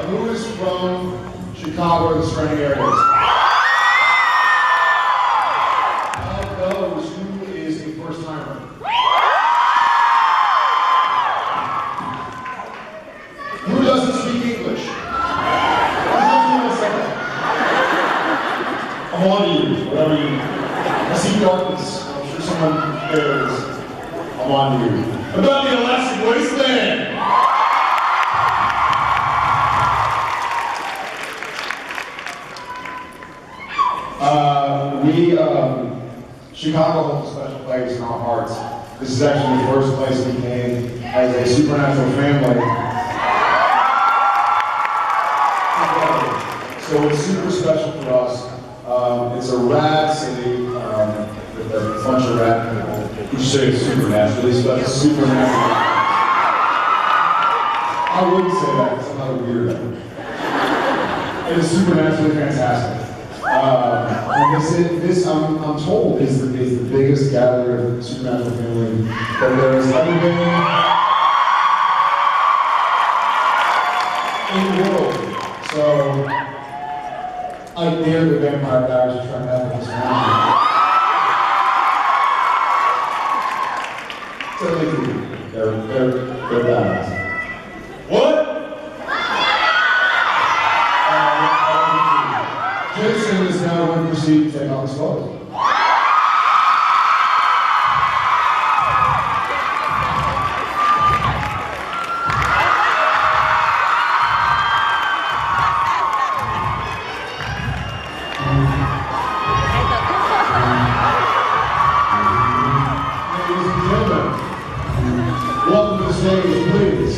Who is from Chicago or the surrounding areas? Of those, who is a first timer? Who doesn't speak English? I'm on to you, whatever you need. I see darkness. I'm sure someone there is. I'm on to you. About the elastic waistband. Chicago holds a special place in our hearts. This is actually the first place we came as a supernatural family. So it's super special for us. It's a rad city with a bunch of rad people. You say it's supernaturally special. Supernatural. I wouldn't say that because I'm not a weirdo. It is supernaturally fantastic. And this I'm told, is the biggest gathering of supernatural family that there has ever been in the world. So I dare the vampire guys to try to have this family. So they do. They're badass. What? Jason is now going to proceed to take off his clothes. Ladies and gentlemen, welcome to the stage, please.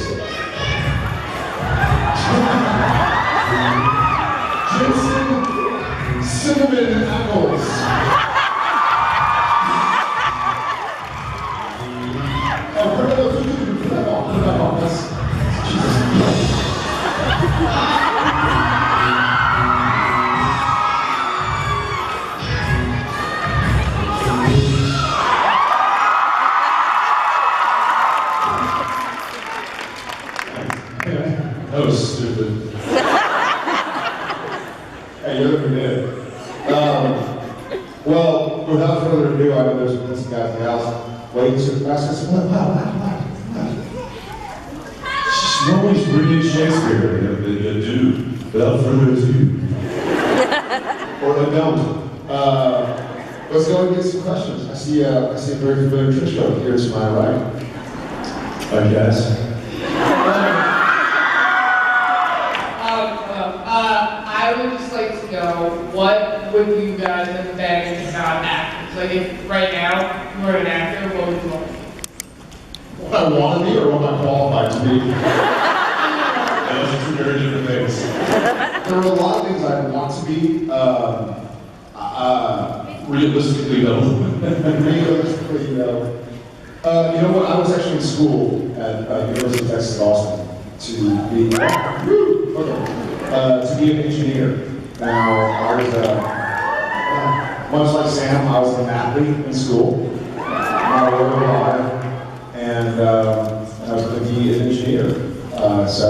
Jason Cinnamon and apples. Oh, put that on. That's Jesus. That was stupid. Hey, you're looking good. Well, without further ado, I know there's been some guys in the house waiting to ask us, what? Nobody's reading Shakespeare, the dude, without further ado. Or they don't. Let's go and get some questions. I see a very familiar trick show here to my right. I guess. I would just like to know, what would you guys have been if not actors? Like, if right now you were an actor, what would you want to be? What I want to be or what I'm qualified to be? Those are two very different things. There are a lot of things I want to be. Realistically, no. Realistically, no. You know what? I was actually in school at University of Texas Austin to be an engineer. Now, I was much like Sam. I was an athlete in school. I worked a lot, and I was going to be an engineer. So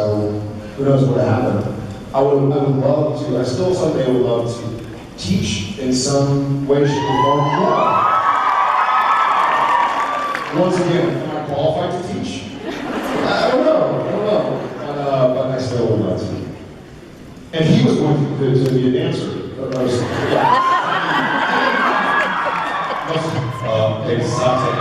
who knows what happened? I would love to. I still someday would love to teach in some way, shape, or form. Yeah. Once again, am I qualified to teach? I don't know. But I still would love to. And he was going to be a dancer. Hey, Sante.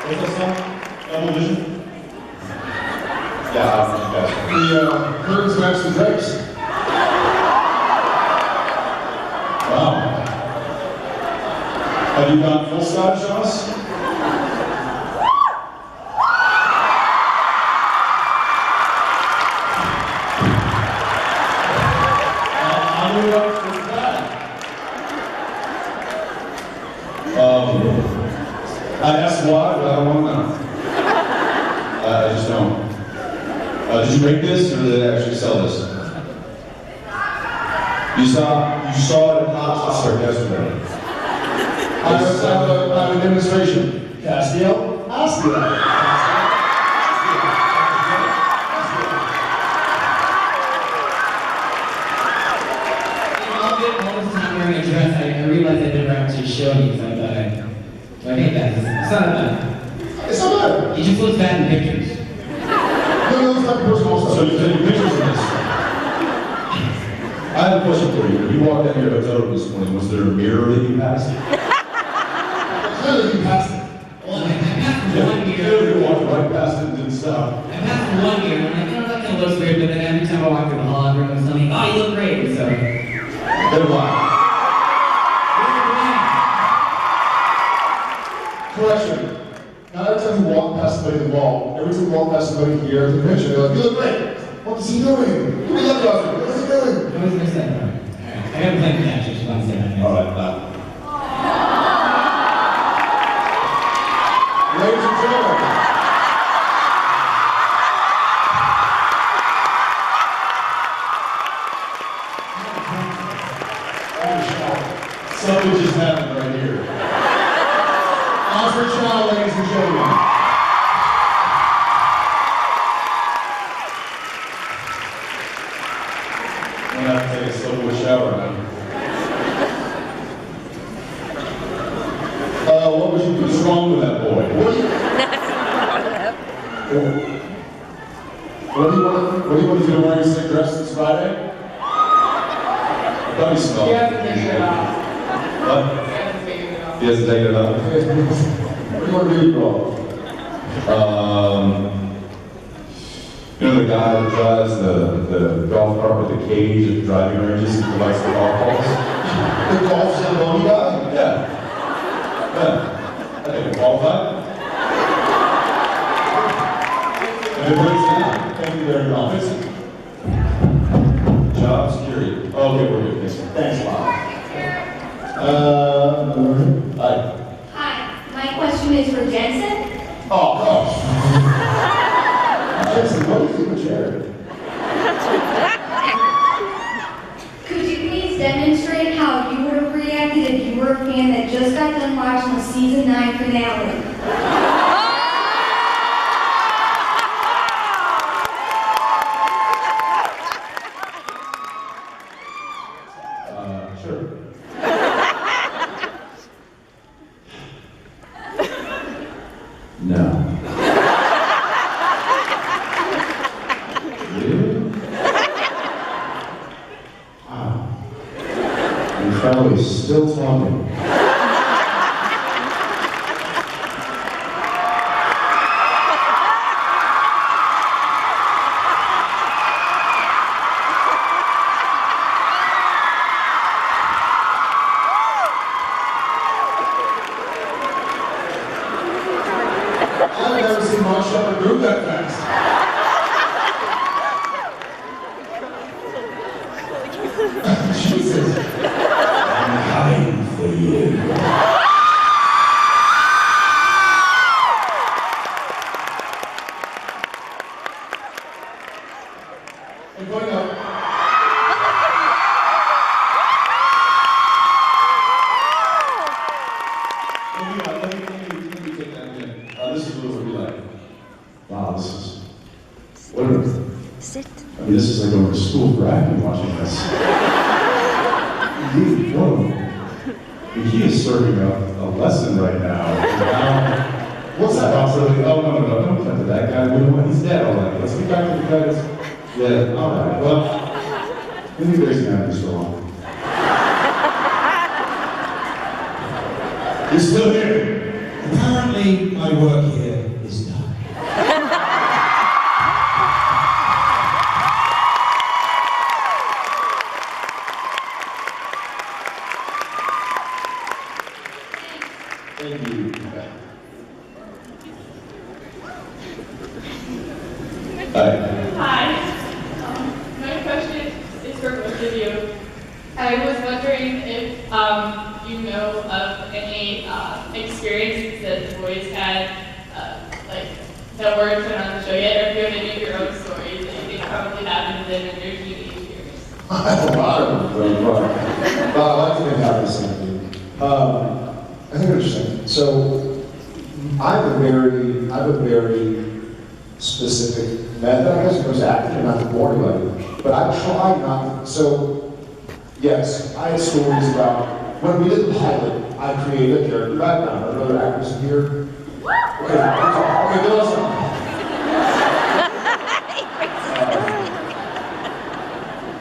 What's that song? Double Vision? Yeah, The curtains match the drapes. wow. Have you gone full Scottish on us? I'm up for that. I asked why, but I don't want to know. I just don't. Did you make this, or did they actually sell this? You saw it at Hobbies yesterday. I have a demonstration. Castile? Castile. All this time wearing a dress, I realized I never actually showed you, so I thought I hate that. It's not bad. It's not bad. He just looks bad in pictures. No, it's like personal stuff. So you take pictures of this. I have a question for you. When you walked out of your hotel room this morning, was there a mirror that you passed? Clearly you passed it. Well, I passed the one You mirror. walked right past it and didn't stop. I passed the one mirror, and I'm like, that kind of looks weird, but then every time I walk through the hall, everyone was telling me, oh, you look great, so. Then why? Correction. Not every time you walk past somebody in the mall, every time you walk past somebody here at the convention, they're like, you look great. What is he doing? What is he doing? I was gonna say that. Alright. I gotta play the catch, I just want to say that. All right, Ladies and gentlemen. something just happened right here. Oscar Child, ladies and gentlemen. I'm gonna have to take a slow shower now. What's wrong with that boy? What do you want to do wearing a sick dress this Friday? I thought he smelled. You have to figure it out. What? You have to figure it out. He hasn't taken it up. What do you want to do, bro? You know the guy that drives the golf cart with the cage at the driving ranges and collects the golf balls? The golf Zamboni guy? Yeah. Yeah. I think I'm qualified. And it breaks down. Thank you very much. Job security. Oh, okay, we're good. Thanks a lot. Hi. Hi, my question is for Jensen. Oh, gosh. Jensen, what do you think of charity? Could you please demonstrate how you would have reacted if you were a fan that just got done watching the season 9 finale? Sure. No. Really? Wow. And Crowley's still talking. I've never seen Mark Shepard move that fast. Jesus. I'm coming for you. And going up. Let me take that again. This is what it would be like. Wow, this is. What are, Sit. I mean, this is like going to school for acting watching this. Indeed, whoa. He is serving a lesson right now. What's that? Oh, no, don't cut to that guy. He's dead already. Let's get back to the credits. Yeah, all right. Well, maybe there's an actor so long. You're still here. Apparently, my work here is done. Thank you. Hi. Hi. My question is for both of you. I was wondering if you know of any experiences that the boys had, like that weren't put on the show yet, or if you have any of your own stories them in your teenage years? I have a lot of them, but I like to think about the same thing. I think it's interesting. So I have a very specific method, I guess, it goes acting and not to bore anybody. But I try not to, so yes, I had stories about, when we did the pilot, I created a character background. Are there other actors in here? Okay, go listen.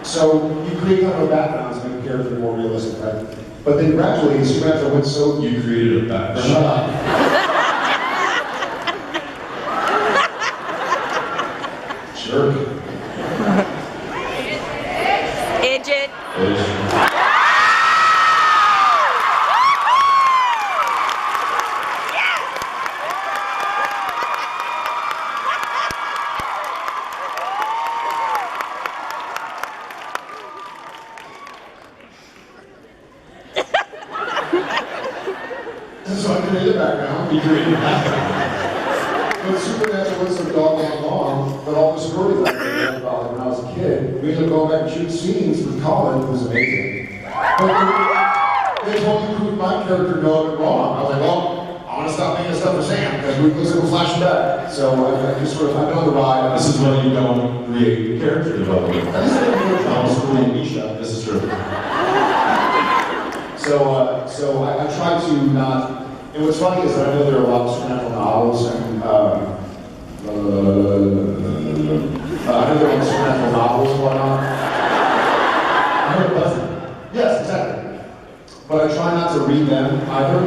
So you create kind of a background to make a character more realistic, right? But then gradually, Supernatural went so... You created a background. Shut up. Jerk. Idiot. So I created a background. You created a background. But Supernatural was so doggone long, but all the stories I read about when I was a kid, we ended up going back and shoot scenes with Colin, who was amazing. But they totally proved my character no it wrong. I was like, well, I want to stop making stuff for Sam, because we was going to flash back. So I just sort of, I've been on the ride. This is why you don't create character development. I just didn't do a Thomas School in Misha. This is true. So I try to not, and what's funny is that I know there are a lot of Supernatural novels, and I know there are Supernatural novels and whatnot. I heard a dozen. Yes, exactly. But I try not to read them either.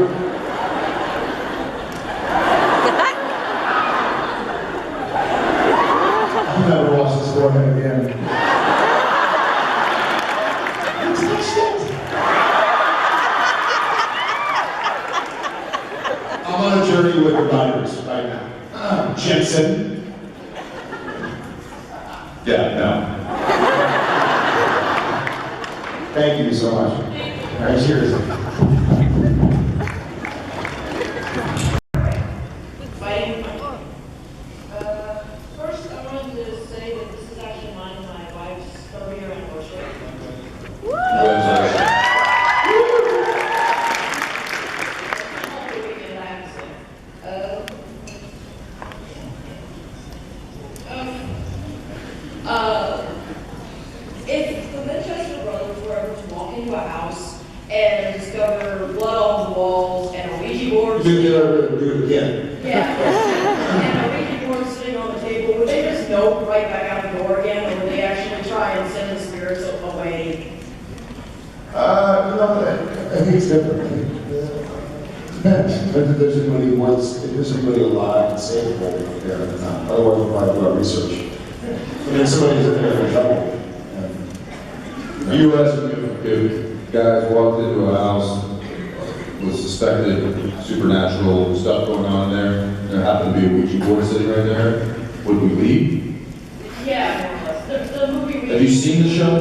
I'll never watch this forehead again. I'm on a journey with the writers right now. Jensen. Yeah, no. Thank you so much. All right, cheers. First, I wanted to say that this is actually mine and my wife's 30-year anniversary. If the Winchester brothers were ever to walk into a house and discover blood on the walls and a Ouija board, Do it again. and a Ouija board sitting on the table, would they just nope right back out the door again, or would they actually try and send the spirits away? I think it's different. Depends. If there's anybody alive and savable there, otherwise we'll probably do our research. I mean, somebody's in there in trouble. U.S. if guys walked into a house with suspected supernatural stuff going on in there, there happened to be a Ouija board sitting right there, would we leave? Yeah, more or less. The movie we... Have you seen the show?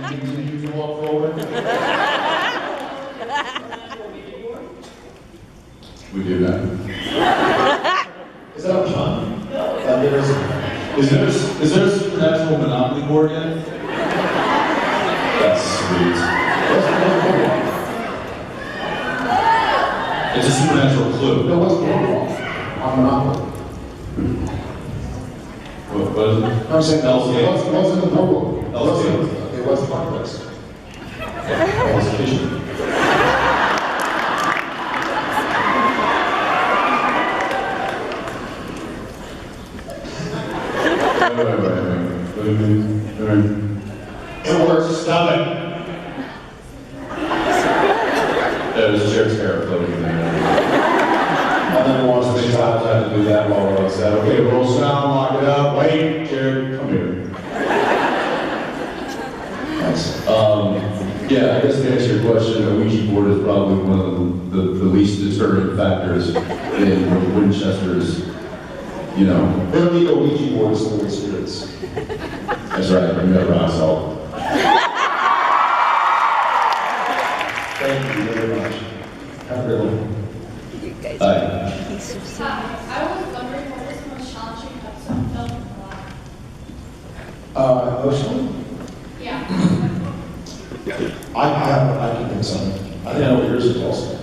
Continue to walk forward. We do that. Is that a pun? No. Is there a supernatural Monopoly board yet? That's sweet. It's a supernatural clue. No, what's going on? On Monopoly. What is it? I'm saying, what's in the board? LCD. Okay, what's the fun place? Hell's Kitchen. It works. Stop it. There's a chair's hair floating in there. I never watched Many this. times I had to do that while we're on set. Okay, roll sound, lock it up. Wait, Jared, come here. Nice. Yeah, I guess to answer your question, a Ouija board is probably one of the least deterring factors in Winchester's, They don't need a Ouija board to the spirits. That's right, we got rock salt. Thank you very much. Have a good one. guys. Hi. He's so silly. Hi, I was wondering what was the most challenging episode you filmed in the lab? Emotionally? Yeah. I can think of something. I think I know what yours is also.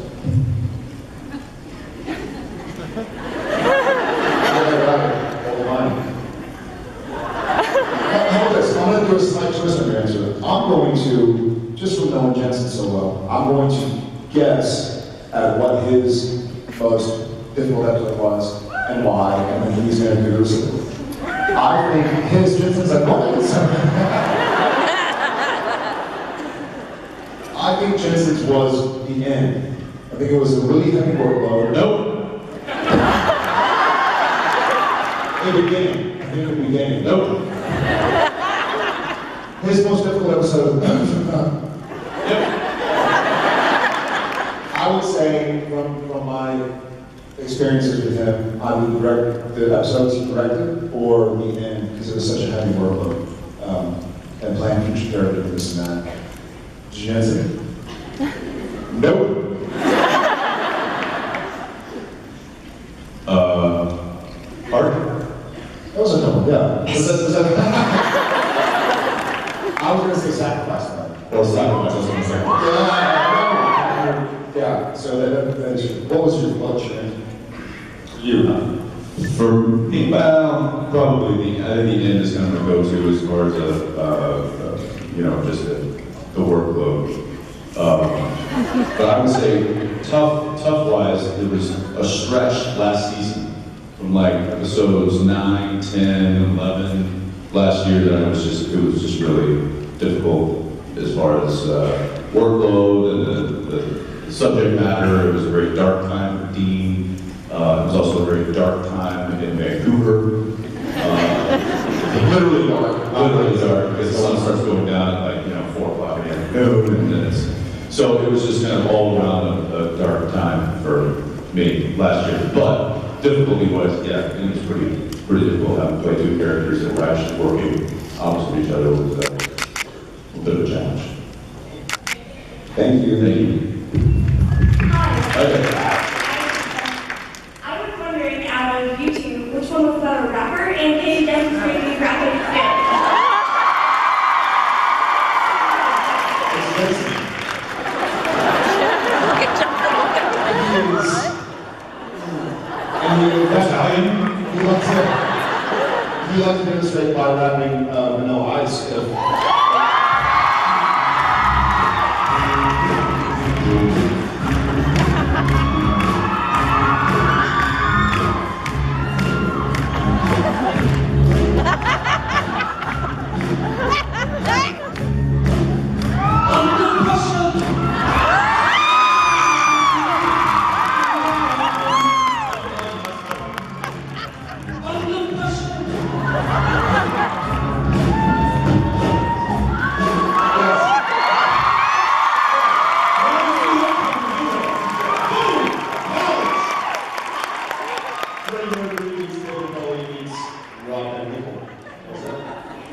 How about this? I'm going to do a slight twist on your answer. I'm going to, just from knowing Jensen so well, I'm going to guess at what his most difficult episode was and why, and then he's going to deduce it. I think his, Jensen's like, what is I think Jensen's was the end. I think it was a really heavy workload. Nope. The beginning. I think the beginning. Nope. His most difficult episode. I would say from my experiences with him, I would direct the episodes he directed or the end because it was such a heavy workload. And plan future therapy and this and that. Jensen. Nope. Art? That was a no, yeah. I was going to say sacrifice, though. Or sacrifice, I was gonna say. Yeah, so that is, what was your answer? You. For me, well, probably I think the end is kind of a go-to as far as just the workload. But I would say tough-wise, there was a stretch last season from like episodes 9, 10, 11 last year that it was just really difficult as far as workload and the subject matter. It was a very dark time for Dean. It was also a very dark time in Vancouver. Literally dark, because the sun starts going down at 4 o'clock in the afternoon, and then so it was just kind of all around a dark time for me last year. But difficulty was, it was pretty difficult having to play two characters that were actually working opposite each other. Was a bit of a challenge. Thank you. Thank you. Hi. Okay. I was wondering, out of you two, which one was the better rapper, and can you demonstrate me rapping skills? He likes to demonstrate by rapping Vanilla Ice.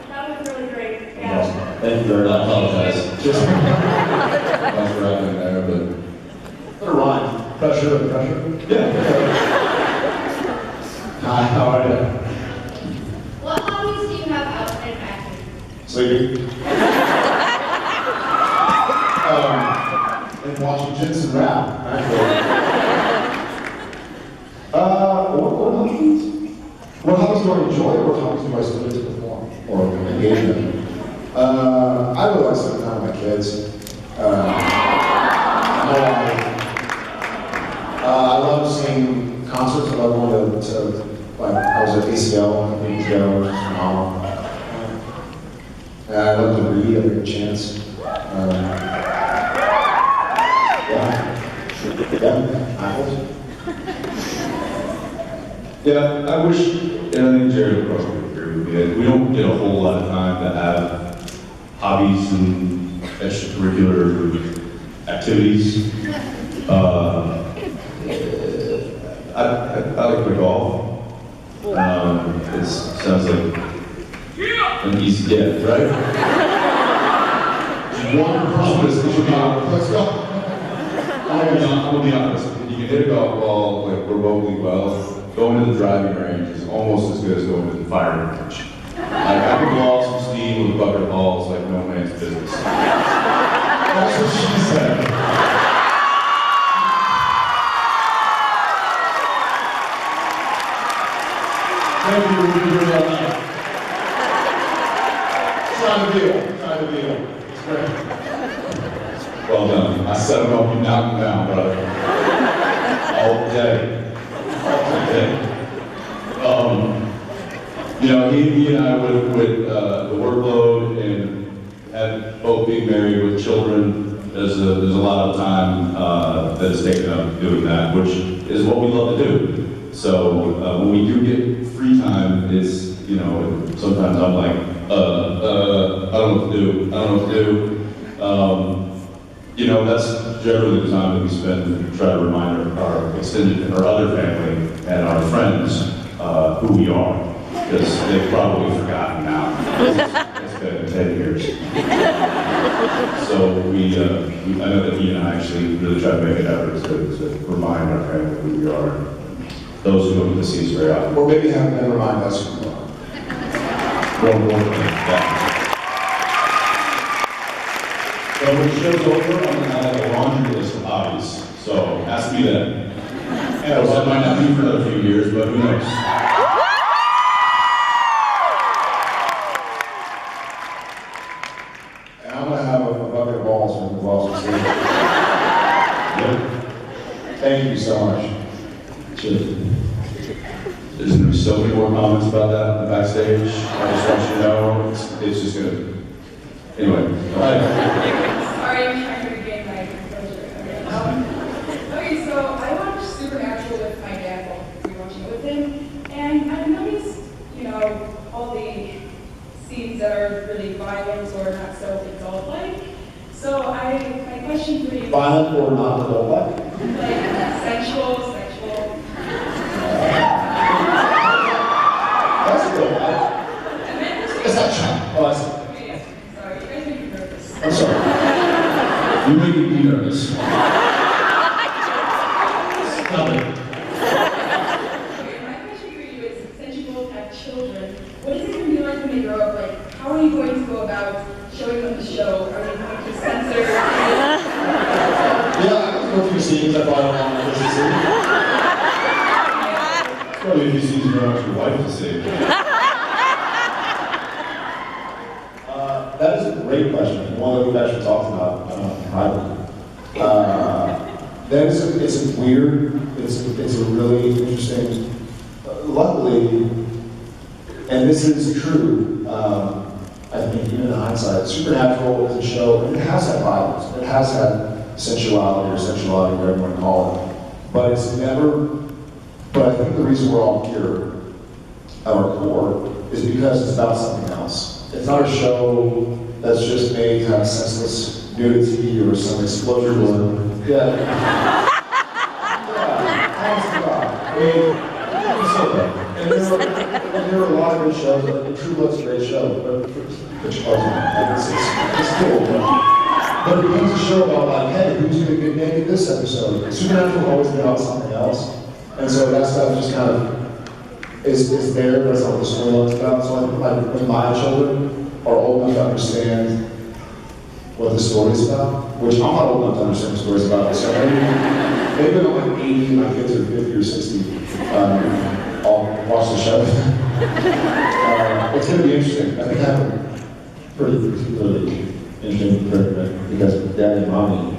That was really great. Thank you very much. I apologize. Just I was rapping there, but put a rhyme. Pressure and pressure. yeah. Hi, how are you? What hobbies do you have outside of acting? Sleeping. And watching Jensen rap, actually. What hobbies? What hobbies do I enjoy, or what hobbies do I still need to perform or engage in? I really like spending time with my kids. I love seeing concerts. I love going to like, I was at ACL a couple weeks ago, which was phenomenal. And I love to read every chance. Apples. Yeah, I wish, and I think Jared would probably agree with me, that we don't get a whole lot of time to have hobbies and extracurricular activities. I like to golf. It sounds like an easy get, right? One promise. Let's go. I'm gonna be honest. If you can hit a golf ball like remotely well, going to the driving range is almost as good as going to the firing range. Like I can blow off some steam with bucket balls like no man's business. That's what she said. Thank you, we really well done. Try the deal, try the deal. It's great. Well done. I set him up, you knocked him down, brother. All day. All day. You know, he and I with the workload and had both being married with children, there's a lot of time that is taken up doing that, which is what we love to do. So when we do get free time, it's, you know, sometimes I'm like, I don't know what to do, I don't know what to do. You know, that's generally the time that we spend to try to remind our extended, our other family and our friends who we are, because they've probably forgotten now. It's been 10 years. So I know that he and I actually really try to make an effort to remind our family who we are. Those who don't get to see us very often. Or maybe have them remind us who we are. More that. So when the show's over, I'm going to have a laundry list of hobbies. So ask me then. And that might not be for another few years, but who knows? And I'm going to have a bucket of balls from the Boston State. Thank you so much. Cheers. There's going to be so many more comments about that in the backstage. I just want you to know, it's just going to... Anyway, go ahead. Sorry, I'm trying to regain my composure. Okay, so I watched Supernatural with my dad while we were watching it with him, and I've noticed, you know, all the scenes that are really violent or not so adult-like. So my question for you... Violent or not adult-like? Like, sexual. That's good. Is that child? Oh, I see. Okay, sorry, you guys make me nervous. I'm sorry. You make me nervous. Stop it. Okay, my question for you is, since you both have children, what is it going to be like when they grow up? Like, how are you going to go about showing them the show? Are you going to censor? Yeah, I can go through scenes I probably don't want to see. Probably if you see you don't want your wife to see. That is a great question. One that we've actually talked about privately. It's weird. It's a really interesting. Luckily, and this is true. I think even in hindsight, Supernatural is a show. It has had violence. It has had sensuality or sexuality, whatever you want to call it. But it's never. But I think the reason we're all here at our core is because it's about something else. It's not a show that's just made to have senseless nudity or some explosion or yeah. Honest to God. I mean, so bad. And there are a lot of good shows. True Blood's a great show, but it's cool. But it becomes a show about like, hey, who's going to get naked this episode? Supernatural's always been about something else. And so that stuff just kind of is there, but it's not what the storyline's about. So like when my children are old enough to understand what the story's about, which I'm not old enough to understand what the story's about. So maybe when I'm like 80 and my kids are 50 or 60, I'll watch the show. It's going to be interesting. I think I have a particularly interesting predicament because daddy and mommy.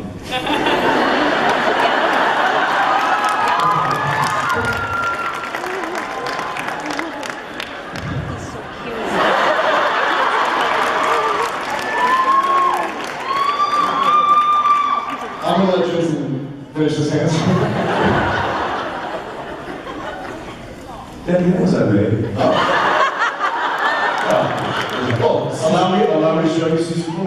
I'm gonna let Tristan finish his answer. Daddy, what was I made? Oh, allow me to show you season 4.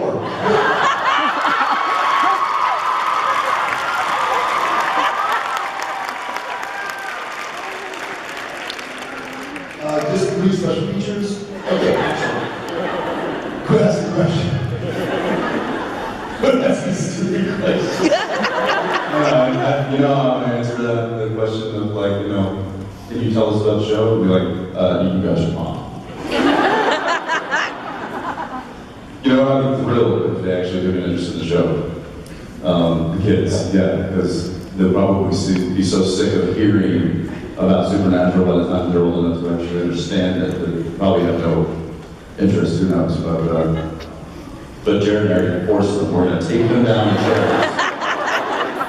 Just 3 special features. Okay, quit asking questions. Quit asking stupid questions. how I answer that the question of like, you know, can you tell us about the show? We'd be like, you can go mom. You know, I'd be thrilled if they actually took an interest in the show. The kids, yeah, because they'll probably be so sick of hearing about supernatural by the time they're old enough to actually understand it. They probably have no interest, who knows, but Jared and I are going to force them. We're going to take them down the chairs,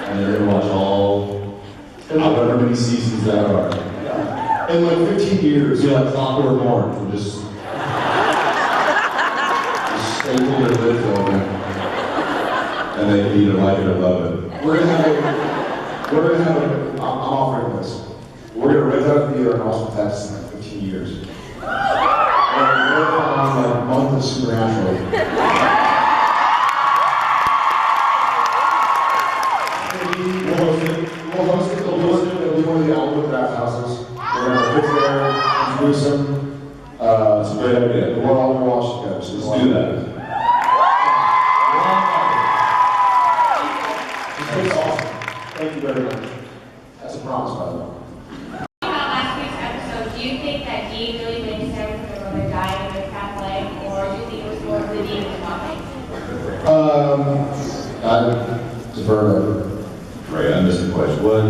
and they're going to watch all, however many seasons there are. In like 15 years, You're like Clockwork Orange, we'll just staple their lids over, and they can either like it or love it. we're gonna have I'm offering this. We're gonna rent out a theater in Austin, Texas in like 15 years. And we're on like a month of Supernatural. We'll host it. It'll be one of the Alwood Craft Houses. We're gonna fit there, introduce them. It's a great idea. We're all gonna watch it together. So Let's do that. It's awesome. Thank you very much. That's a promise, by the way. About last week's episode, do you think that Dean really blamed Sam for their mother dying in their past life, or do you think it was more of the Dean talking? I defer to. Right, I missed the question. What?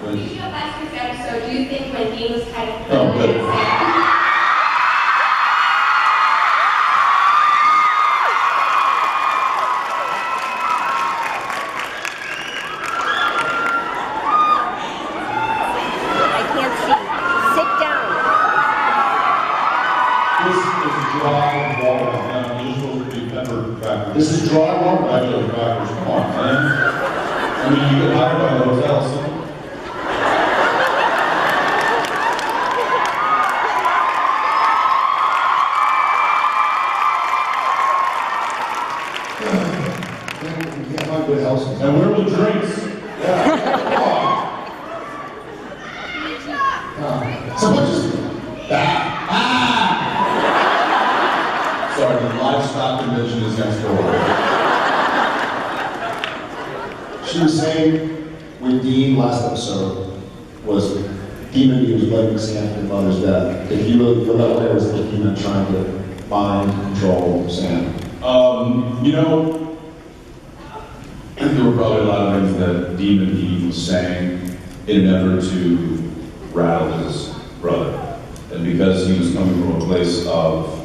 Did you know last week's episode, do you think when Dean was kind of Oh, good. Sam? I can't see. Sit down. This is dry water. Now, you're supposed to be pepper crackers. This is dry water. Pepper crackers. Come on, man. I mean, you get hired by the hotel, so. You can't find good house. And where are the drinks? Someone just. Sorry, the livestock convention is next door. She was saying with Dean last episode was Demon Dean was blaming Sam for his mother's death. If you really feel that way, or was it the demon trying to mind control Sam? You know, there were probably a lot of things that Demon Dean was saying in an effort to rattle his brother. And because he was coming from a place of,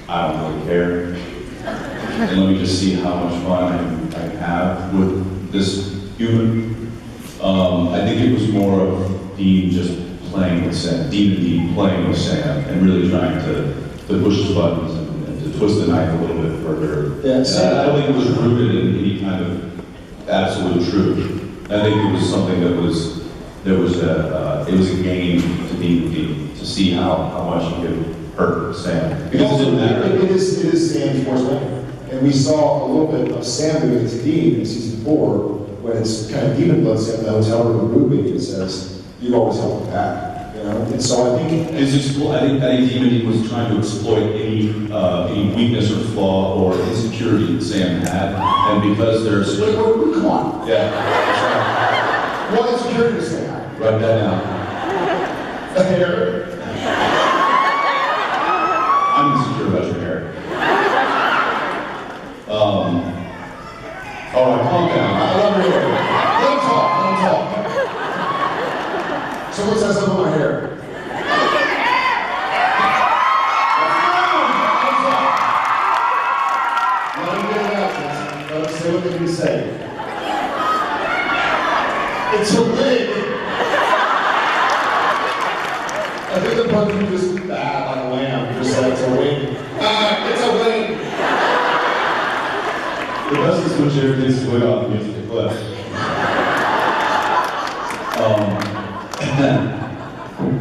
I don't really care, and let me just see how much fun I can have with this human, I think it was more of Dean just playing with Sam, Dean and Dean playing with Sam, and really trying to push his buttons and to twist the knife a little bit further. Yeah, And I don't think it was rooted in any kind of absolute truth. I think it was something that was it was a game to Dean and Dean to see how much he could hurt Sam. Because it didn't matter. It is Sam's worst nightmare. And we saw a little bit of Sam doing it to Dean in season 4, when it's kind of demon blood Sam in the hotel room movie and says, "You always help me back." You know? And so I think I think Demon Dean was trying to exploit any weakness or flaw or insecurity that Sam had, and because there's wait, come on. yeah, that's What insecurity does Sam have? right. Write that down. The hair. I'm insecure about your hair. All right, calm down. I love your hair. Let him talk. Someone says something about my hair. Let him get it out, Jason. Let him say what they need to say. It's a wig. I think the part you just like a lamb, just like it's a wig. It's a wig. The best is when Jared takes his wig off and gets the clip.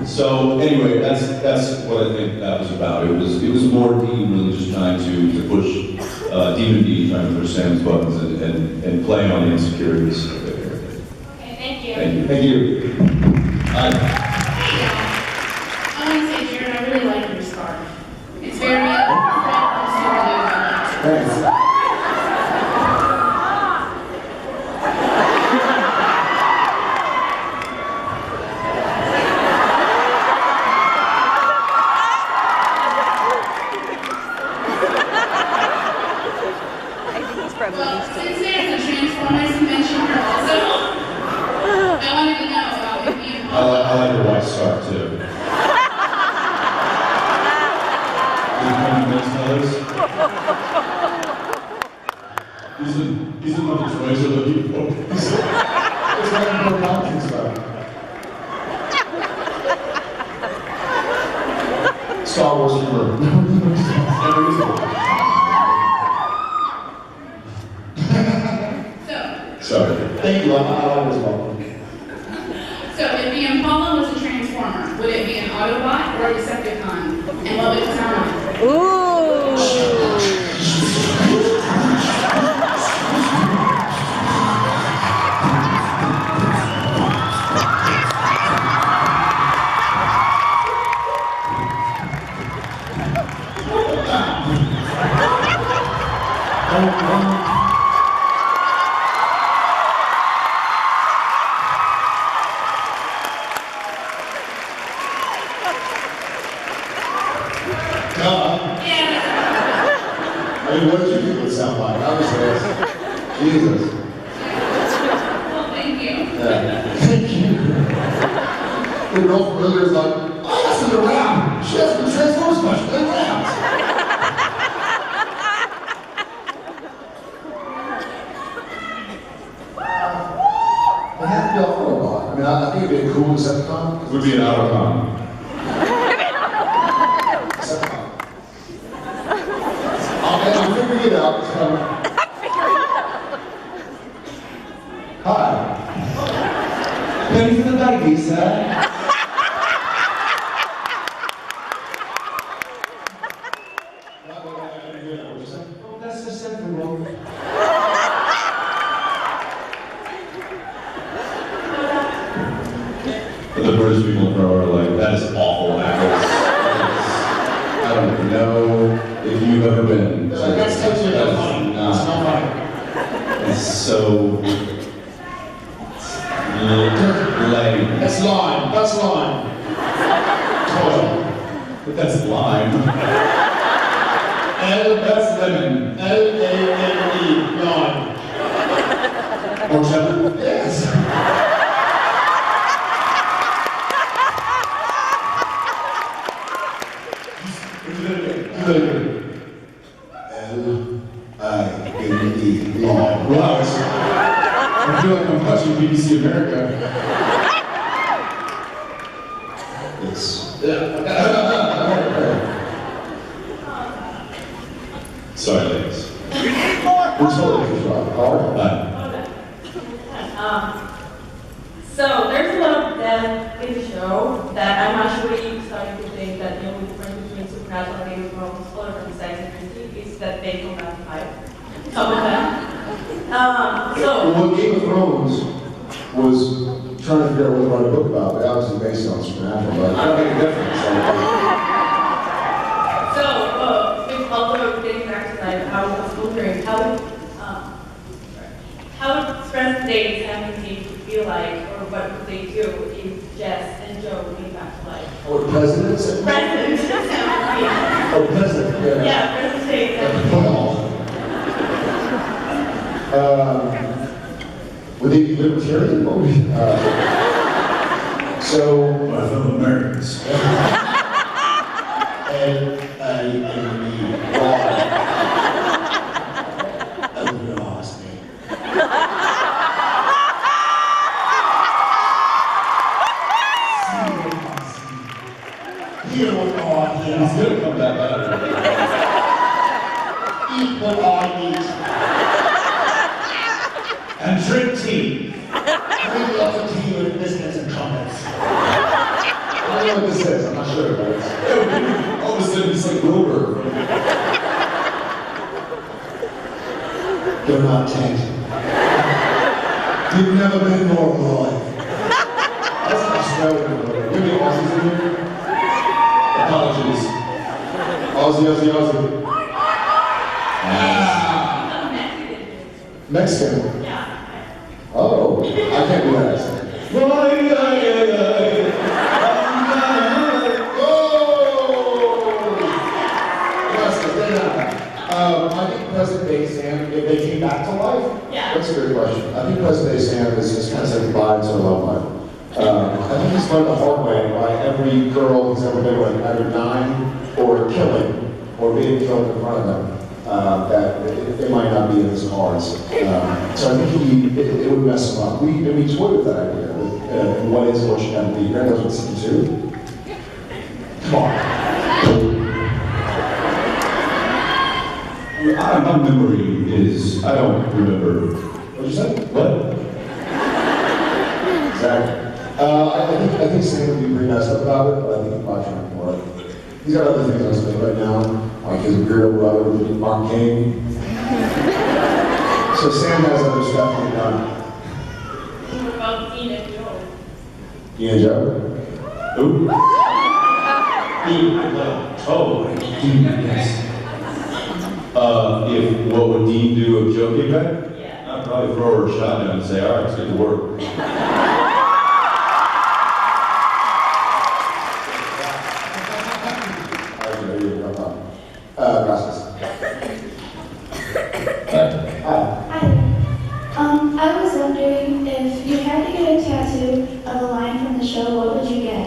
So anyway, that's what I think that was about. It was more Dean really just trying to push Demon Dean trying to push Sam's buttons and play on the insecurities. Okay, thank you. Thank you. Thank you. Hi. I want to say, Jared, I really like your scarf. It's very I'm super blue. Thanks. what you're looking for. It's like no mountain stuff. Star Wars humor. Never used it. Sorry. Thank you. I like this one. So if the Impala was a transformer, would it be an Autobot or a Decepticon? And what would it sound like? Ooh. I mean, what did you think it would sound like? I was like, Jesus. Well, thank you. Yeah. Thank you. The girl from earlier is like, oh, that's in the round. She hasn't been transformed much. They're round. It has to be a Autobot. I mean, I think it'd be a cool Decepticon. It would be an Autocon. Decepticon. I'm figuring it out. It's coming. Hi. Ready for the baby, sir? Oh, that's the simple one. But the British people in Pro are like, that is awful, Apples. I don't know if you've ever been. That's totally not funny. It's not funny. It's so lame. That's lime. That's lime. Toil. But that's lime. That's lemon. L-A-M-E. Lime. Or jelly? Yes. L-I-M-E. Lime. Wow, I feel like I'm watching BBC America. Yes. Sorry, ladies. We're totally confused. All right. So there's a lot of them in the show that I'm actually starting to think that the only difference between supernatural and Game of Thrones, other than sex and Christie, is that they come back to fight. Some of them. Well, Game of Thrones was trying to figure out what to write a book about, but obviously based on supernatural, but I don't make a difference. With also getting back to that, I was wondering how would present day family team feel like, or what would they do if Jess and Joe came back to life? Or presidents? Present. Oh, president, yeah. Yeah, present day. Would they be libertarian? What would be, so, My fellow Americans. L-I-M-E. Hear what God He's hears. gonna come back better. Eat what I eat. And drink tea. Drink lots of tea with biscuits and crumpets. I don't know what this is. I'm not sure, but it's... All of a sudden, it's like Wilbur. You're not changing. You've never been more alive. That's an Australian word. You have any Aussies in here? Apologies. Aussie. Mexican. Yeah. Oh, I can't do that accent. Oh! Yes, I think present day Sam, if they came back to life, Yeah. that's a good question. I think present day Sam is just kind of saying goodbye to a love life. I think he's learned the hard way by every girl he's ever been with either dying or killing or being killed in front of him. that it might not be in his cards. So I think it would mess him up. We toyed with that idea. What is Ocean MD? You're going to go to season 2? Come on. My memory is, I don't remember. What'd you say? What? Exactly. I think Sam would be pretty messed up about it, but I think he's probably trying more. He's got other things on his plate right now, like his weirdo brother with Martin King. So Sam has other stuff to be done. What about Dean and Joe? Dean and Joe? Who? Dean. Oh, Dean, yes. What would Dean do if Joe came back? Yeah. I'd probably throw her a shotgun and say, all right, let's get to work. Gracias. I was wondering if you had to get a tattoo of a line from the show, what would you get?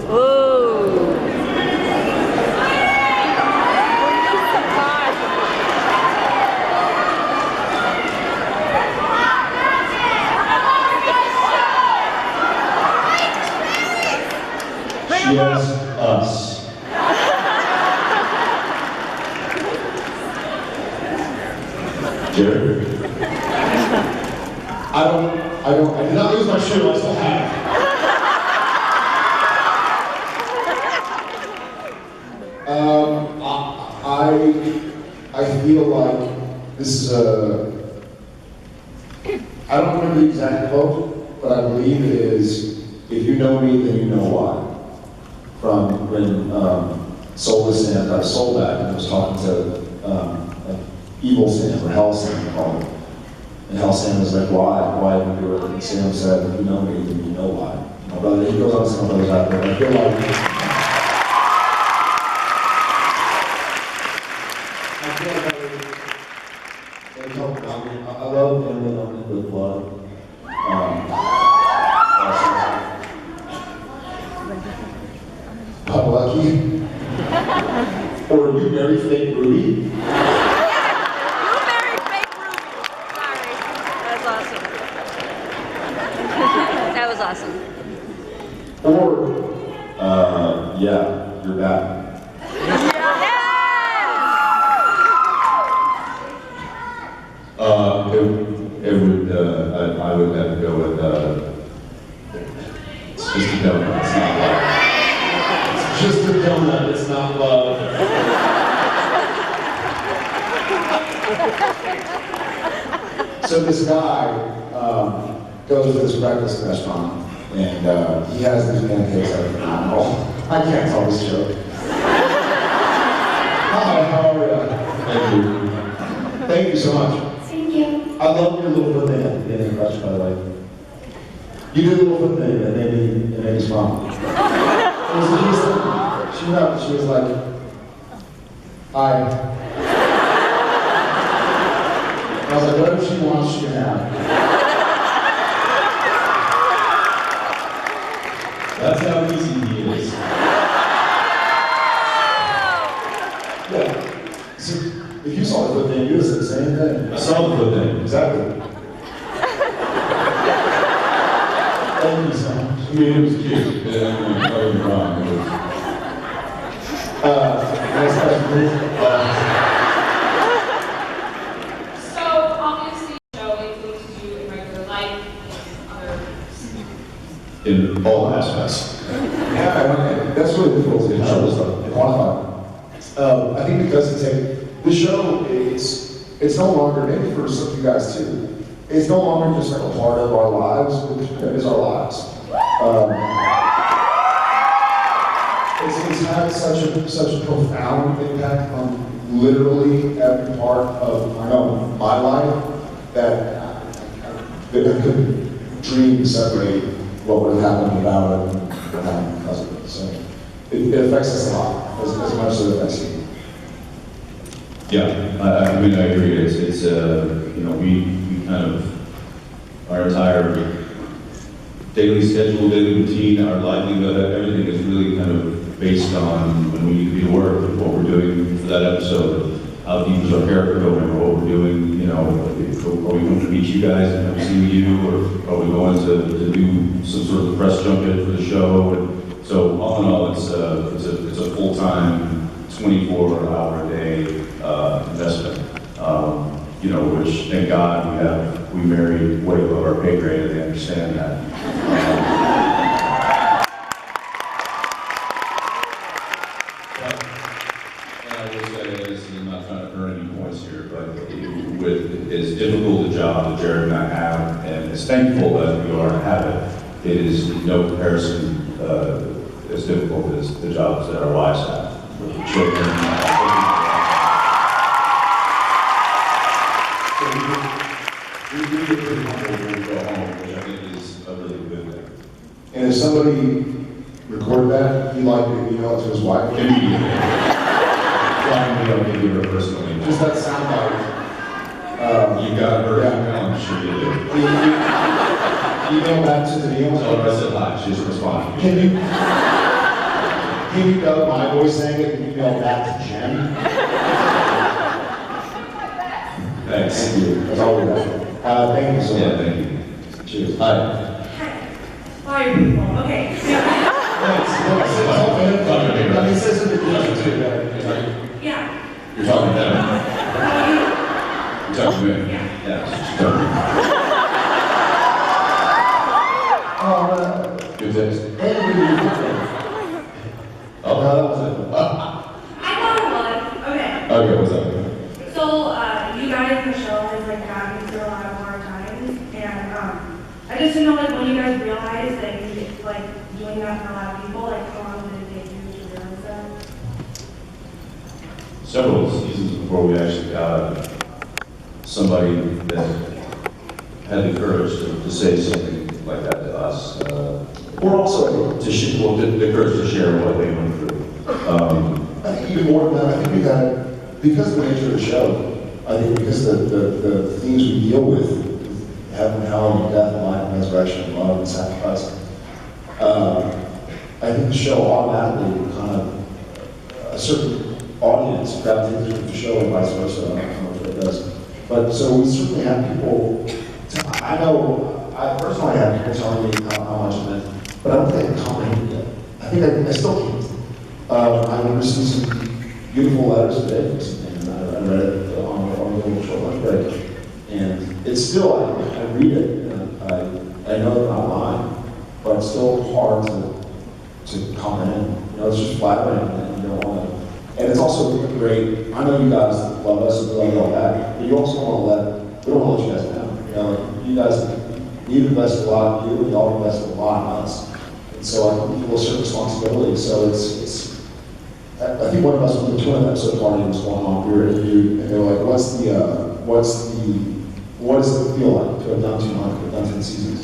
Ooh. Just us. Jared? I did not lose my shoe, I still have it. I feel like this is I don't remember the exact quote, but I believe it is, if you know me, then you know why. From when Soulless got his soul back and was talking to Evil Sam, or Hell Sam, called him. And Hell Sam was like, why did you do it? And Sam said, if you know me, then you know why. My brother, he goes on to some others out there, I feel like I love family owned with love. I'm lucky. Or you marry fake Ruby. You married fake Ruby. Sorry. That's awesome. That was awesome. Or, yeah, you're back. I would have to go with, it's just a donut, it's not love. It's just a donut, it's not love. So this guy goes to this breakfast restaurant, and he has these pancakes that are phenomenal. I can't tell this joke. Hi, how are you? Thank you. Thank you so much. Thank you. I love your little foot thing at the beginning of the question, by the way. You did a little foot thing that made me smile. It was the cutest thing. She went up and she was like, hi. I was like, whatever she wants, she can have. That's how easy he is. Yeah. So, if you saw the foot thing, you would have said the same thing. I saw the foot thing. Exactly. Thank you so much. I mean, it was cute. Yeah, I mean, don't get me wrong. It was... Next question, please. So obviously the show includes you in regular life and other. In all aspects. Yeah, that's really difficult to quantify. I think because this show it's no longer, maybe for some of you guys too, it's no longer just like a part of our lives, it is our lives. It's had such a profound impact on literally every part of my life that I couldn't dream to separate what would have happened without it and what happened because of it. So it affects us a lot, as much as it affects you. Yeah, I mean, I agree. It's we kind of, our entire daily schedule, daily routine, our livelihood, everything is really kind of based on when we need to be to work, what we're doing for that episode. how deep is our character going, or what we're doing, you know, are we going to meet you guys and never see you, or are we going to do some sort of press junket for the show? And so all in all, it's a full-time, 24-hour-a-day investment. You know, which thank God we marry way above our pay grade, and they understand that. And I will say this, and I'm not trying to earn any points here, but with as difficult a job that Jared and I have, and as thankful that we are to have it, it is in no comparison as difficult as the jobs that our wives have with the children. We get pretty humble when we go home, which I think is a really good thing. And if somebody recorded that, he'd like to email it to his wife. Immediately. Yeah, I'll give you her personally. Just that sound bite. You got her Yeah. email, I'm sure you do. Email back to the email. Tell her I said hi, she's responding. Can you dub my voice saying it and email back to Jen? Thanks. Thank you. That's all we got. Thank you so Yeah, much. thank you. Cheers. Hi. Hi, people. Okay. Thanks. Let me say something to Yeah. You're talking to them. How are you? You're talking to me. Yeah. Yeah, she's talking to me. Good text. Oh, No, that was it. I got one. Okay. Okay, what's up? So, you guys in the show has like gotten me through a lot of hard times, and I just didn't know like when you guys realized that you like doing that for a lot of people, like how long did it take you to realize that? Several seasons before we actually got somebody that had the courage to say something like that to us. Or also the courage to share what they went through. I think even more than that, I think we got, because of the nature of the show, I think because the themes we deal with, heaven, hell, death, life, and resurrection, love, and sacrifice, I think the show automatically kind of, a certain audience gravitates to the show and vice versa. I don't know if it does. But so we certainly have people, I know, I personally have people telling me how much it meant, but I don't think I can comprehend it yet. I think I still can't. I received some beautiful letters today from some, and I read it on a little short lunch break. And it's still, I read it, and I know they're not mine, but it's still hard to comprehend. You know, it's just flattering, and you don't want to. And it's also great. I know you guys love us and we love you all back, but you also want to we don't want to let you guys down. You know, you guys, we've invested a lot in you, and y'all invested a lot in us. And so I think people share responsibility. So I think one of us, when the 20th episode party was going on, we were interviewed, and they were like, what does it feel like to have done 200, to have done 10 seasons?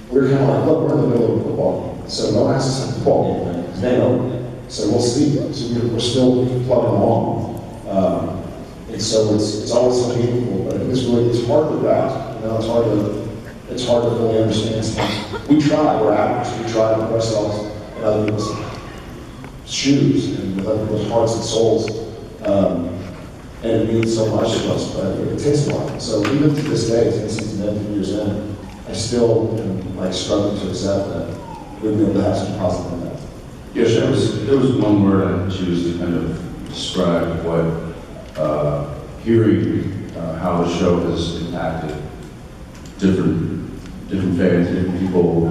We were kind of like, look, we're in the middle of a football game. So don't ask us a football game, because they know. So we'll see. So we're still plugging along. And so it's always so meaningful, but it's hard to grasp. You know, it's hard to fully understand something. We try, we're actors, we try to put ourselves in other people's shoes and with other people's hearts and souls. And it means so much to us, but it takes a while. So even to this day, 10 seasons in, 10 years in, I still am like struggling to accept that we've been able to have some positive impact. Yes, there was one word I choose to kind of describe what hearing how the show has impacted different fans, different people,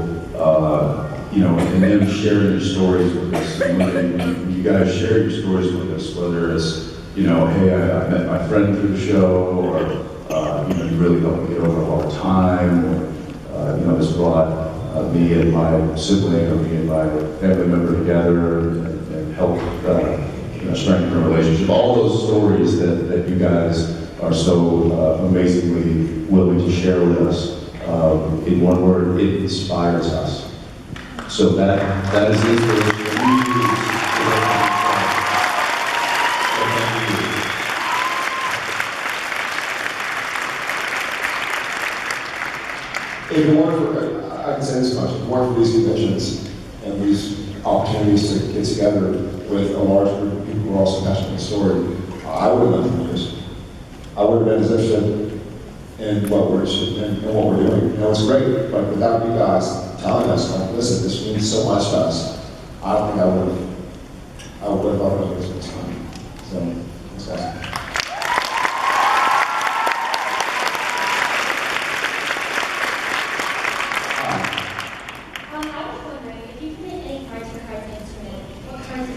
you know, and them sharing their stories with us. And when you guys share your stories with us, whether it's, you know, hey, I met my friend through the show, or you know, you really helped me get over a hard time, or you know, this brought me and my sibling or me and my family member together and helped you know, strengthen a relationship. All those stories that you guys are so amazingly willing to share with us. In one word, it inspires us. So that is inspiration. If it weren't for, I can say this much, if it weren't for these conventions and these opportunities to get together with a large group of people who are also passionate about the story, I would have done it for years. I would have been as interested in what we're doing. You know, it's great, but without you guys telling us, like, listen, this means so much to us, I don't think I would have otherwise this time. So, thanks guys. I was wondering if you could make any cards for cards instrument, what cards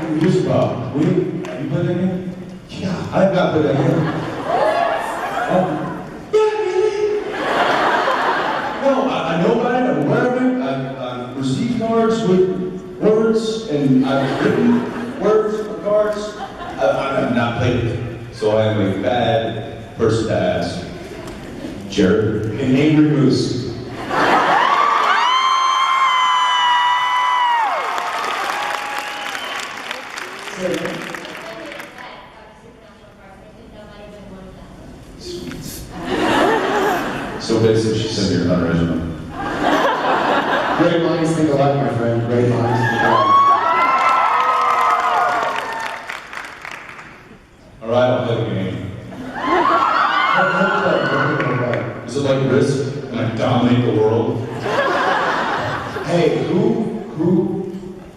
would Just Bob, have you played that game? Yeah, I've got played that game. No, I know about it, I'm aware of it, I've received cards with words, and I've written words for cards. I've not played it, so I am a bad person to ask. Jared? An angry moose. So basically, she said you're unoriginal. Great minds think alike, my friend. Great minds think alike. All right, I'll play the game. Is it like Risk? Can I dominate the world? Hey, who?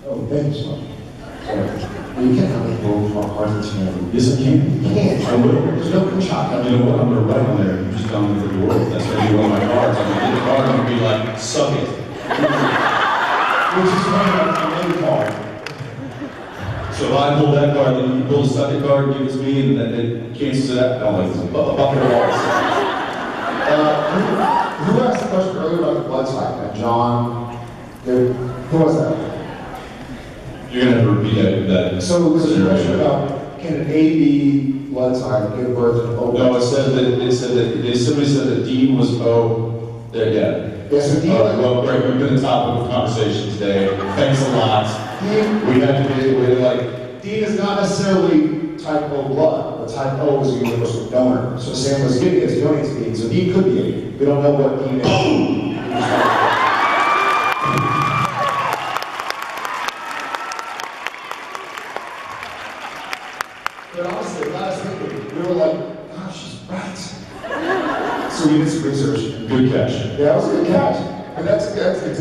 Oh, thank you so much. Sorry. You can't have a roll for cards that you know. Yes, I can. You can't. I will. There's no Kunchak. You know what? I'm gonna write on there. You just dominate the world. That's gonna be one of my cards. I'm gonna get a card. I'm gonna be like, suck it. Which is funny, I'm in the card. So if I pull that card, then you pull the suck it card, give it to me, and then it cancels it out. I don't like this. A bucket of balls. Who asked the question earlier about the blood type? John? Who was that? You're gonna have to repeat that. So there's a question about, can an AB blood type give birth to O? No, somebody said that Dean was O. There, yeah. Yes, indeed. Well, great. We've been the topic of conversation today. Thanks a lot. We had to be like. Dean is not necessarily type O blood, but type O is a universal donor. So Sam was giving his donating to Dean, so Dean could be AB. We don't know what Dean is. But honestly, last week, we were like, gosh, she's right. So we did some research. Good catch. Yeah, it was a good catch. And it's a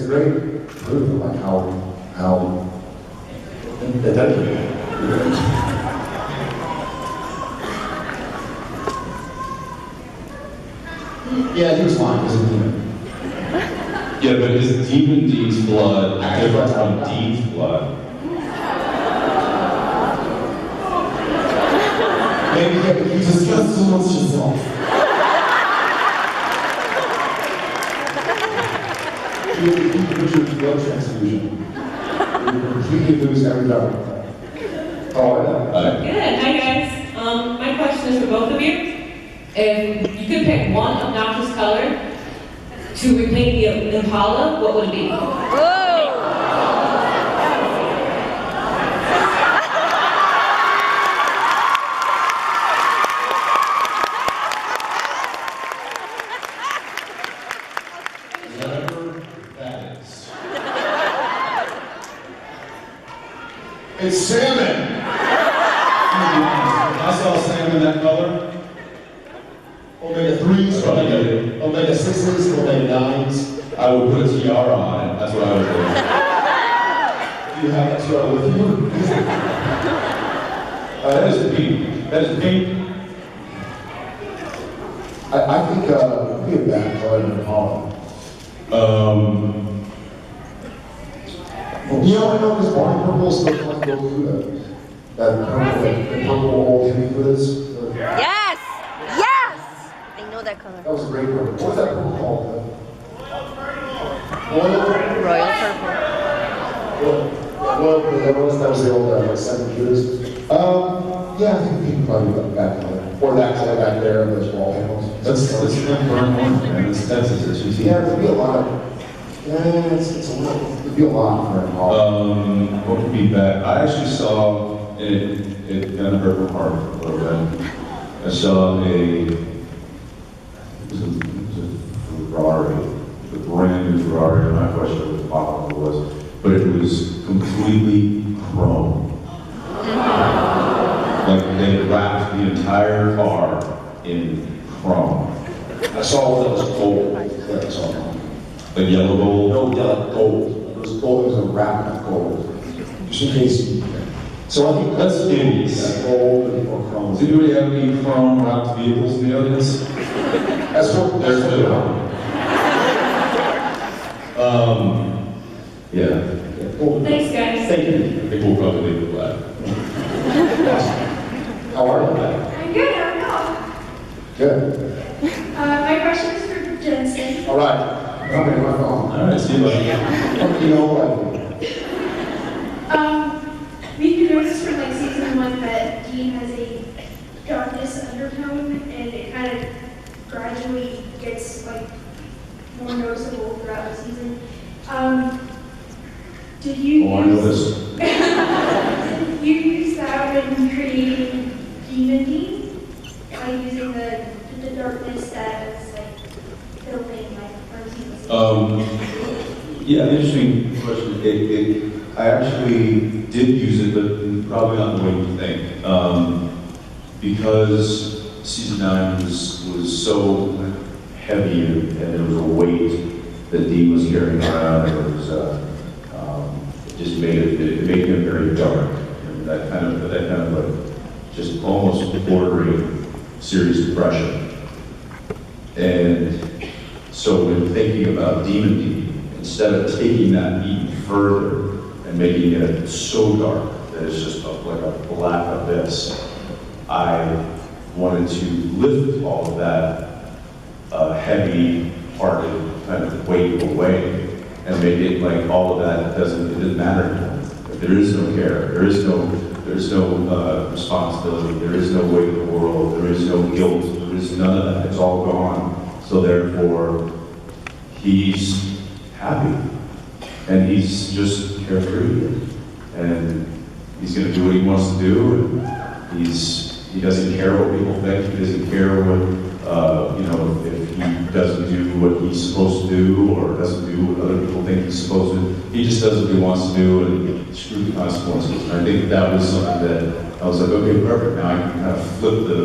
great proof of like how dedicated. Yeah, he was fine. He was a demon. Yeah, but is Demon Dean's blood different from Dean's blood? Maybe he's just so much himself. You lose your blood transfusion. You completely lose every level. Oh, I know. Good. Hi, guys. My question is for both of you. If you could pick one obnoxious color to repaint the Impala, what would it be? Whatever that is. It's salmon. I saw salmon that color. Omega-3s, omega-6s, omega-9s. I would put a tiara on it. That's what I would do. Do you have that tiara with you? That is pink. That is pink. I think it would be a bad color in Impala. You know, I know this barn purple is supposed to like go through that purple, the purple old heavy goods. Yes! Yes! I know that color. That was a great purple. What was that purple called? Royal purple. That was the old like 7 goods. Yeah, I think pink probably like that color. Or that color back there, those wall panels. That's like burnt orange, man. It's Texas. It's just Yeah, there'd be a lot of. It's a little. There'd be a lot for Impala. what would be bad? I actually saw it kind of hurt my heart a little bit. I saw it was a Ferrari, a brand new Ferrari. I'm not quite sure what the model was, but it was completely chrome. chrome. I saw one that was gold. That I saw one. Like yellow gold? No, yeah, like gold. It was gold. It was a wrap of gold. Just in case. So I think That's hideous. gold or chrome. Does anybody have any chrome wrapped vehicles in the audience? That's what. There's two. Yeah. Cool. Thanks, guys. Thank you. I think we'll probably leave it black. How are you? I'm good, how are y'all? Good. My question is for Jensen. All right. I'm going to my phone. All right, see you later. You know what? We've noticed from like season 1 that Dean has a darkness undertone, and it kind of gradually gets like more noticeable throughout the season. Did you Oh, I know this. did you use that when creating Demon Dean? By using the darkness that was like building like Martinez? Yeah, the interesting question. I actually did use it, but probably not the way you think. Because season 9 was so heavy and there was a weight that Dean was carrying around. It was it just made him very dark. And that kind of like just almost bordering serious depression. And so when thinking about Demon Dean, instead of taking that even further and making it so dark that it's just like a black abyss, I wanted to lift all of that heavy-hearted kind of weight away and make it like all of that it doesn't matter anymore. There is no care, there is no responsibility, there is no weight in the world, there is no guilt, there is none of that. It's all gone. So therefore, he's happy and he's just carefree and he's going to do what he wants to do. And he doesn't care what people think. He doesn't care what if he doesn't do what he's supposed to do or doesn't do what other people think he's supposed to. He just does what he wants to do and screw the consequences. And I think that was something that I was like, okay, perfect. Now I can kind of flip the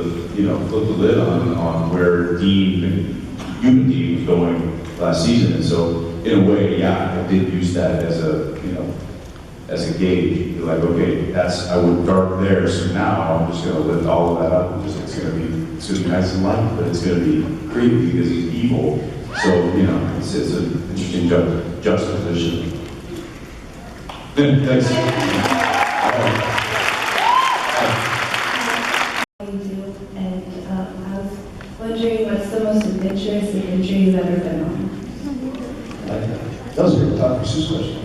lid on where human Dean was going last season. And so in a way, yeah, I did use that as a gauge. You're like, okay, I went dark there, so now I'm just going to lift all of that up. It's going to be nice and light, but it's going to be creepy because he's evil. So, it's an interesting juxtaposition. Thanks. And I was wondering what's the most adventurous adventure you've ever been on? That was a good Dr. Seuss question.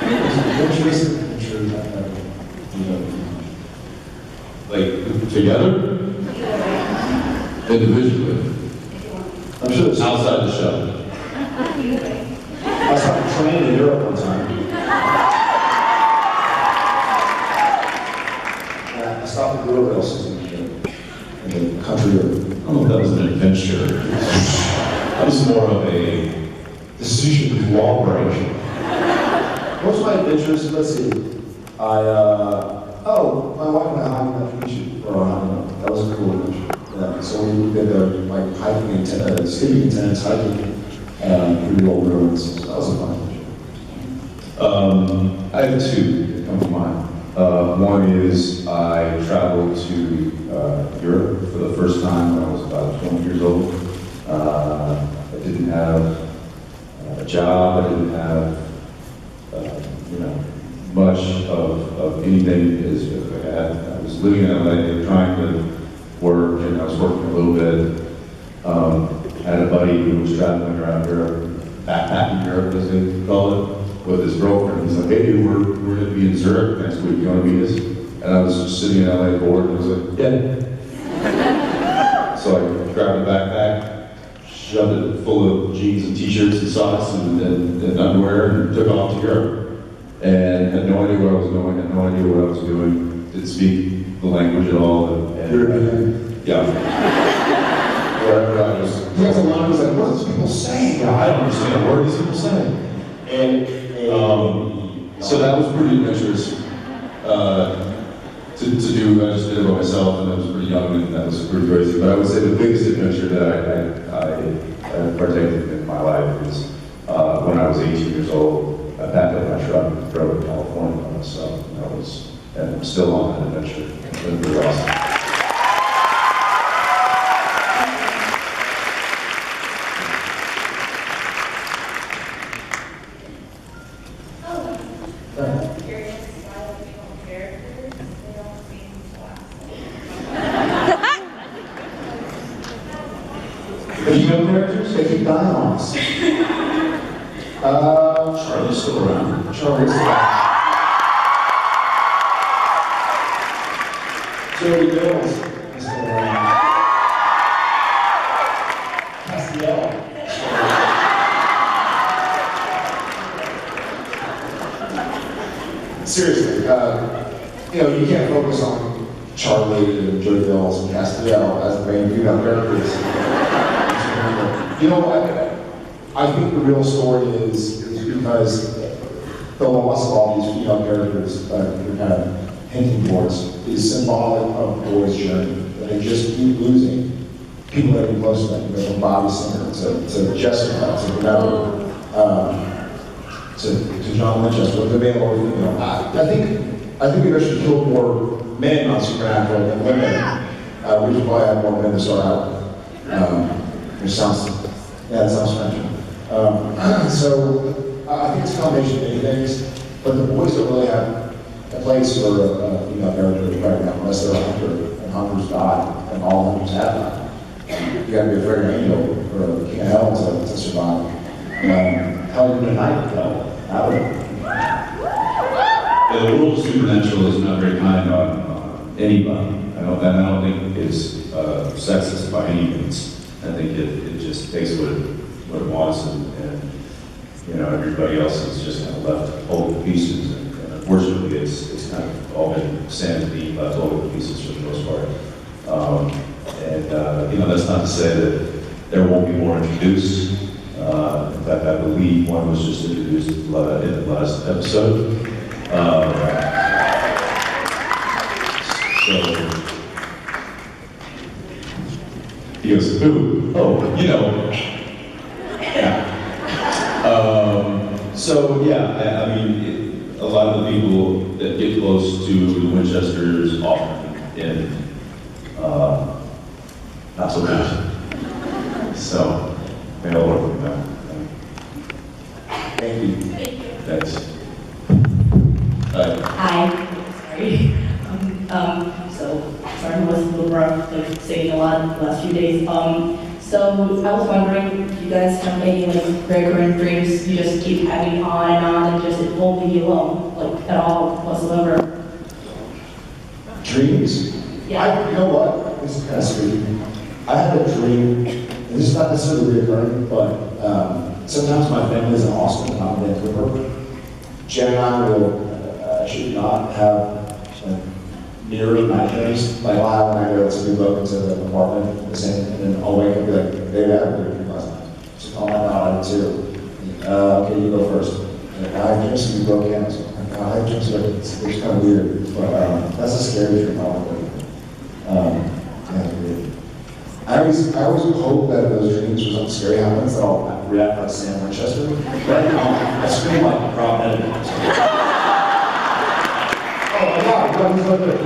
Adventurous adventures I've ever Like, together? Individually? I'm sure there's Outside the show? I was on a train in Europe one time. I stopped at Grill Rails in the country of. I don't know if that was an adventure. That was more of a decision law break. Most of my adventures, let's see. My wife and I hiking that beach for our honeymoon. That was a cool adventure. Yeah, so we did like hiking in sleeping in tents, hiking pretty old ruins. So that was a fun adventure. I have two that come to mind. One is I traveled to Europe for the first time when I was about 20 years old. I didn't have a job. I didn't have much of anything. I was living in LA, trying to work, and I was working a little bit. I had a buddy who was traveling around Europe, backpacking Europe, as they call it, with his girlfriend. He's like, hey, dude, we're going to be in Zurich next week. You want to meet us? And I was just sitting in LA bored, and I was like, yeah. So I grabbed a backpack, shoved it full of jeans and t-shirts and socks and underwear, and took off to Europe. And had no idea where I was going, had no idea what I was doing, didn't speak the language at all. Yeah. Wherever I was. He has a line, he was like, what are these people saying? I don't understand a word these people saying. And so that was pretty adventurous to do. I just did it by myself, and it was pretty young and that was pretty crazy. But I would say the biggest adventure that I partaken in my life was when I was 18 years old. I packed up my truck and drove to California by myself. And that was, and I'm still on that adventure. It's been pretty awesome. The female characters, they keep dying on us. Charlie's still around. Charlie's still around. Joey Bills is still around. Castiel. Seriously, you can't focus on Charlie and Joey Bills and Castiel as the main female characters. You know what? I think the real story is because the loss of all these female characters that we're kind of hinting towards is symbolic of the boys' journey. They just keep losing people that are close to them, from Bobby Singer to Jessica to whatever, to John Winchester, the male or female. I think we actually killed more men on Supernatural than women. We should probably have more men to start out with. Which sounds, that sounds French. So I think it's a combination of many things, but the boys don't really have a place for female characters right now, unless they're a hunter, and hunters die, and all hunters have died. You gotta be afraid of an angel or a king of hell to survive. Hell, even a knight of hell, that would. Yeah, the world of Supernatural is not very kind on anybody. I don't think it's sexist by any means. I think it just takes what it wants, and everybody else is just kind of left holding the pieces. And unfortunately, it's kind of all been sand being left holding the pieces for the most part. That's not to say that there won't be more introduced. In fact, I believe one was just introduced in the last episode. He goes, ooh, yeah. I mean, a lot of the people that get close to the Winchesters often end not so good. So, may all work with that. Thank you. Thanks. Hi. Sorry. Sorry, it was a little rough, like saying a lot the last few days. So I was wondering if you guys have any recurrent dreams you just keep having on, and just it won't leave you alone, at all whatsoever. Dreams? Yeah. You know what? This is kind of sweet. I had a dream, and this is not necessarily recurring, but sometimes my family is in Austin and I'm in Vancouver. Jen and I will, should not have mirroring nightmares. Like I'll have a nightmare that's we go into the apartment, the same, and then I'll wake up and be like, baby, I had a dream last night. She's like, oh my God, I did too. Okay, you go first. Like, I dreams you broke hands. Like, I dreams it's kind of weird, but that's a scary dream, probably. Weird. I always hope that those dreams or something scary happens that I'll react like Sam Winchester. Right now, I scream like Rob Benedict. Oh my God, he's right there.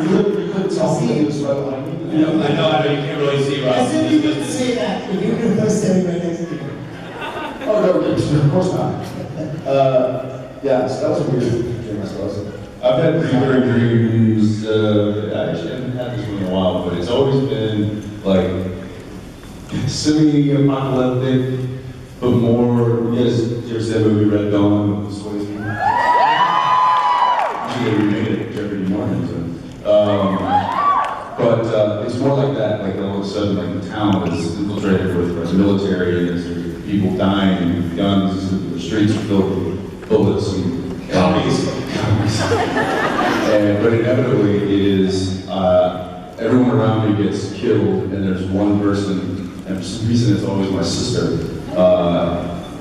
You couldn't tell me he was right behind me. I know, you can't really see Rob. As if you didn't say that, if you knew I was standing right next to you. Oh, no, of course not. Yeah, so that was a weird dream, I suppose. I've had recurring dreams, I actually haven't had this one in a while, but it's always been like semi-apocalyptic, but more, you guys ever see that movie Red Dawn with the Swayze? Actually, they remade it Jeopardy mornings. But it's more like that, like all of a sudden, like the town is infiltrated with military, and there's people dying, and guns, and the streets are filled with bullets and Hobbies. But inevitably it is, everyone around me gets killed, and there's one person, and for some reason it's always my sister,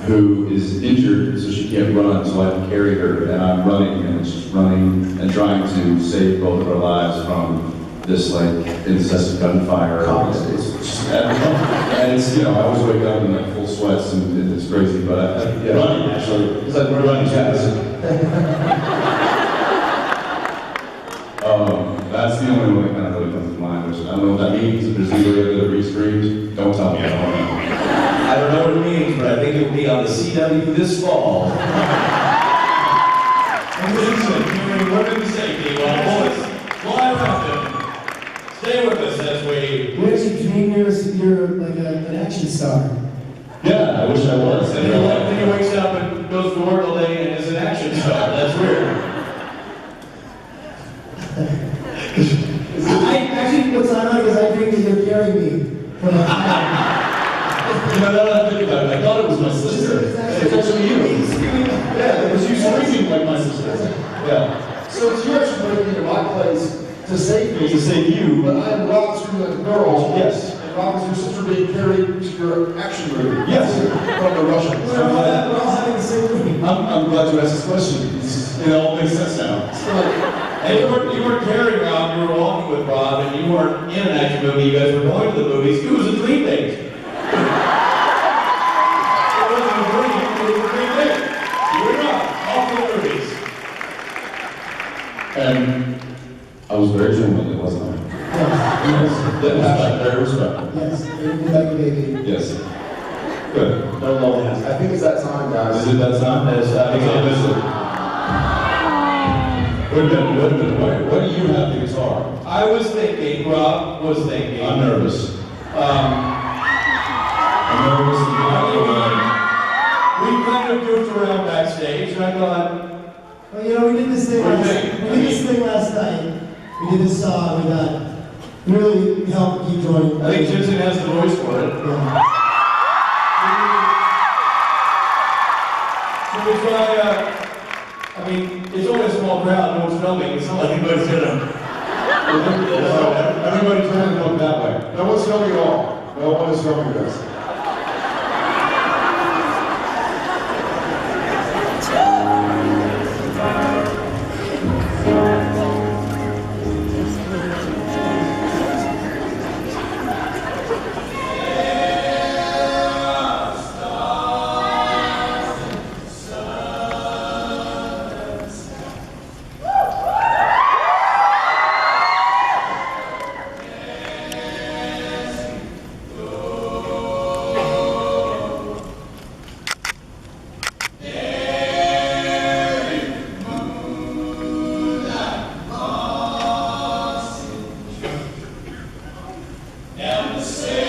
who is injured, so she can't run, so I can carry her, and I'm running, and it's just running and trying to save both of our lives from this like incessant gunfire. It's just, and it's, you know, I always wake up in like full sweats, and it's crazy, but yeah. Running, actually. It's like running fast. That's the only one that kind of really comes to mind, which I don't know what that means. If there's anybody that re-streams, don't tell me, I don't know. I don't know what it means, but I think it will be on the CW this fall. Listen, what did we say, K-Well? Boys, fly around him. Stay with us as we... What if you dream you're like an action star? Yeah, I wish I was. And then he wakes up and goes to work all day and is an action star. That's weird. Actually, what's ironic is I dream that you're carrying me from a You know, now that I think about it, I thought it was my sister. It's actually you. Yeah, it was you screaming like my sister. Yeah. So it's you actually breaking into my place to save me. To save you. But I am Rob screaming like a girl. Yes. And Rob is your sister being carried to your action movie. Yes. From the Russians. We're all having the same dream. I'm glad you asked this question. It all makes sense now. And you weren't carrying Rob, you were walking with Rob, and you weren't in an action movie, you guys were going to the movies. It was a dream date. It wasn't a dream, it was a dream date. You were not, off to the movies. And I was very genuine, wasn't I? Yes. Very respectful. Yes. Good luck, baby. Yes. Good. No love hands. I think it's that time, guys. Is it that time? Yes, I think I missed it. Wait a minute. What do you have the guitar? I was thinking, Rob was thinking. I'm nervous. I'm nervous. We kind of goofed around backstage, and I thought, Well, you know, we did this thing What do you last, think? we did this thing last night. We did this song, and really helped keep going. I think Jensen has the voice for it. Yeah. So we try, I mean, it's only a small crowd, no one's filming, it's not like anybody's gonna. Everybody's trying to look that way. No one's filming at all. No one is filming this. Down the stairs.